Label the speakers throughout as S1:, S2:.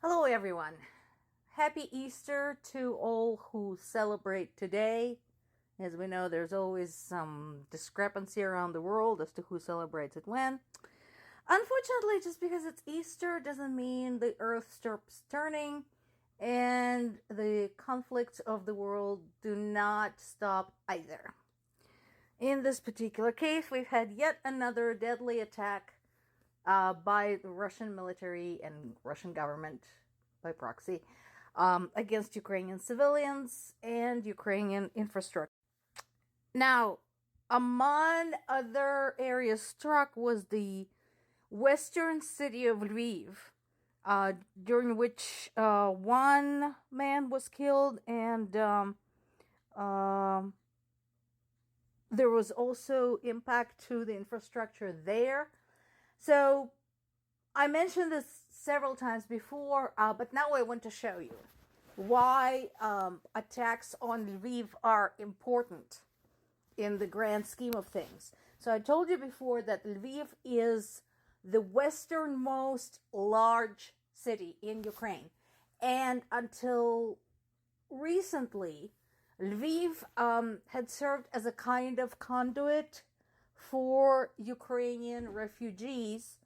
S1: Hello, everyone. Happy Easter to all who celebrate today. As we know, there's always some discrepancy around the world as to who celebrates it when. Unfortunately, just because it's Easter doesn't mean the earth stops turning and the conflicts of the world do not stop either. In this particular case, we've had yet another deadly attack by the Russian military and Russian government by proxy against Ukrainian civilians and Ukrainian infrastructure. Now, among other areas struck was the western city of Lviv, during which one man was killed and there was also impact to the infrastructure there. So I mentioned this several times before, but now I want to show you why attacks on Lviv are important in the grand scheme of things. So I told you before that Lviv is the westernmost large city in Ukraine. And until recently, Lviv had served as a kind of conduit for Ukrainian refugees,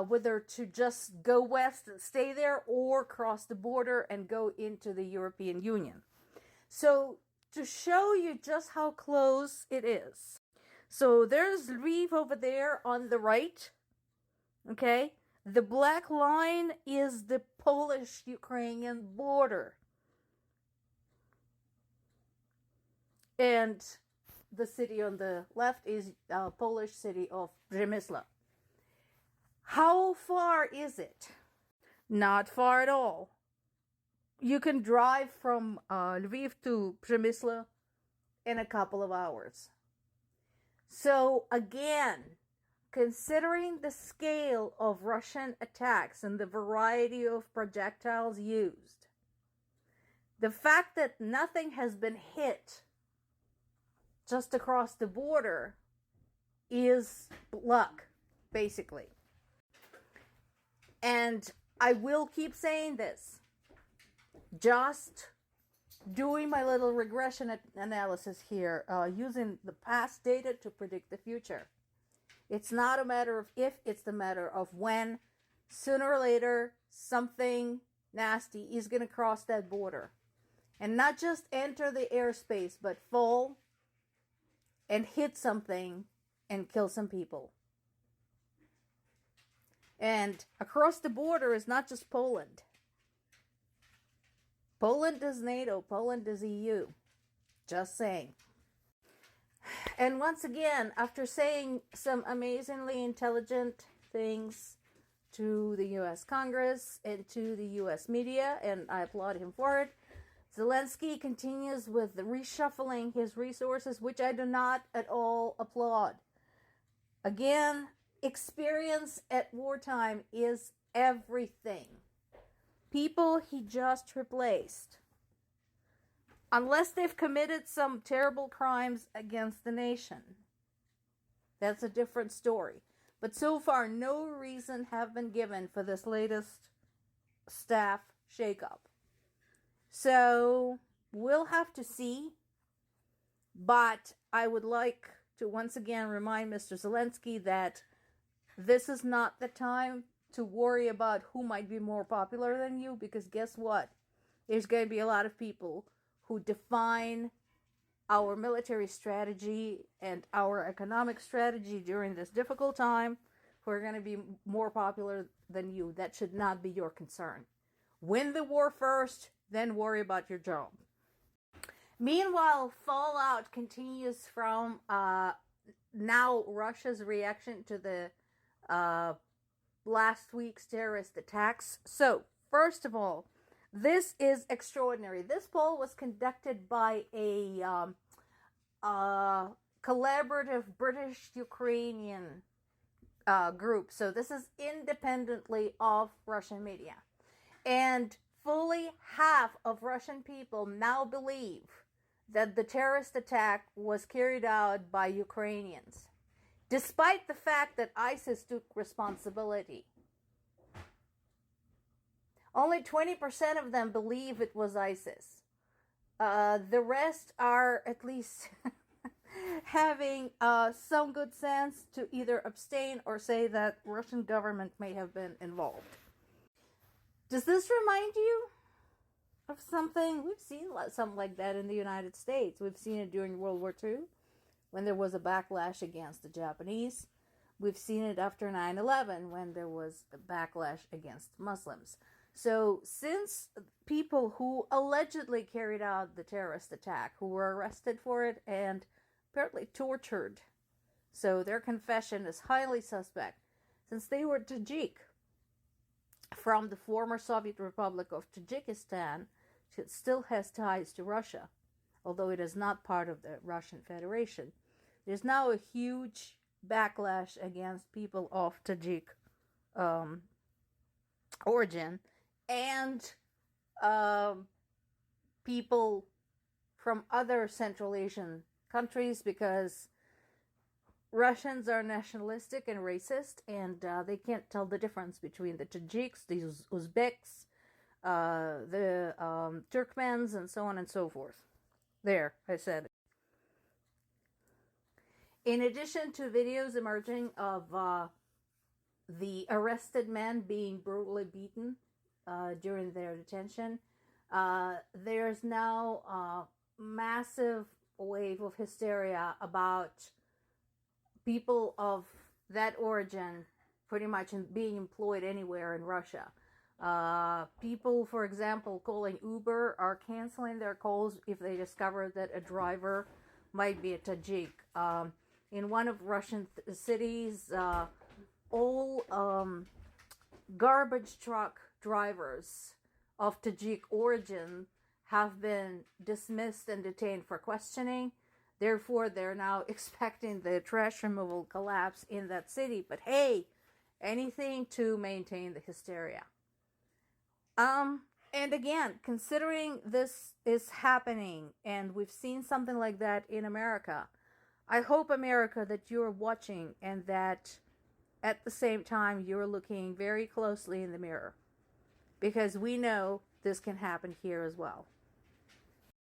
S1: whether to just go west and stay there or cross the border and go into the European Union. So to show you just how close it is. So there's Lviv over there on the right. Okay. The black line is the Polish-Ukrainian border. And the city on the left is Polish city of Przemysl. How far is it? Not far at all. You can drive from Lviv to Przemysl in a couple of hours. So again, considering the scale of Russian attacks and the variety of projectiles used, the fact that nothing has been hit just across the border is luck, basically. And I will keep saying this. Just doing my little regression analysis here, using the past data to predict the future. It's not a matter of if, it's the matter of when. Sooner or later, something nasty is going to cross that border. And not just enter the airspace, but fall and hit something and kill some people. And across the border is not just Poland. Poland is NATO, Poland is EU. Just saying. And once again, after saying some amazingly intelligent things to the US Congress and to the US media, and I applaud him for it, Zelensky continues with reshuffling his resources, which I do not at all applaud. Again, experience at wartime is everything. People he just replaced, unless they've committed some terrible crimes against the nation, that's a different story. But so far, no reason have been given for this latest staff shakeup. So we'll have to see. But I would like to once again remind Mr. Zelensky that this is not the time to worry about who might be more popular than you, because guess what? There's going to be a lot of people who define our military strategy and our economic strategy during this difficult time who are going to be more popular than you. That should not be your concern. Win the war first, then worry about your job. Meanwhile, fallout continues from now Russia's reaction to the last week's terrorist attacks. So, first of all, this is extraordinary. This poll was conducted by a collaborative British-Ukrainian group. So this is independently of Russian media. And fully half of Russian people now believe that the terrorist attack was carried out by Ukrainians, despite the fact that ISIS took responsibility. Only 20% of them believe it was ISIS. The rest are at least having some good sense to either abstain or say that Russian government may have been involved. Does this remind you of something? We've seen something like that in the United States. We've seen it during World War II when there was a backlash against the Japanese. We've seen it after 9/11 when there was a backlash against Muslims. So since people who allegedly carried out the terrorist attack, who were arrested for it and apparently tortured, so their confession is highly suspect, since they were Tajik from the former Soviet Republic of Tajikistan, it still has ties to Russia, although it is not part of the Russian Federation. There's now a huge backlash against people of Tajik origin and people from other Central Asian countries, because Russians are nationalistic and racist, and they can't tell the difference between the Tajiks, the Uzbeks, the Turkmens, and so on and so forth. There, I said it. In addition to videos emerging of the arrested men being brutally beaten during their detention, there's now a massive wave of hysteria about people of that origin pretty much being employed anywhere in Russia. People, for example, calling Uber are canceling their calls if they discover that a driver might be a Tajik. In one of Russian cities, all garbage truck drivers of Tajik origin have been dismissed and detained for questioning. Therefore, they're now expecting the trash removal collapse in that city. But hey, anything to maintain the hysteria. And again, considering this is happening and we've seen something like that in America, I hope, America, that you're watching and that at the same time you're looking very closely in the mirror, because we know this can happen here as well.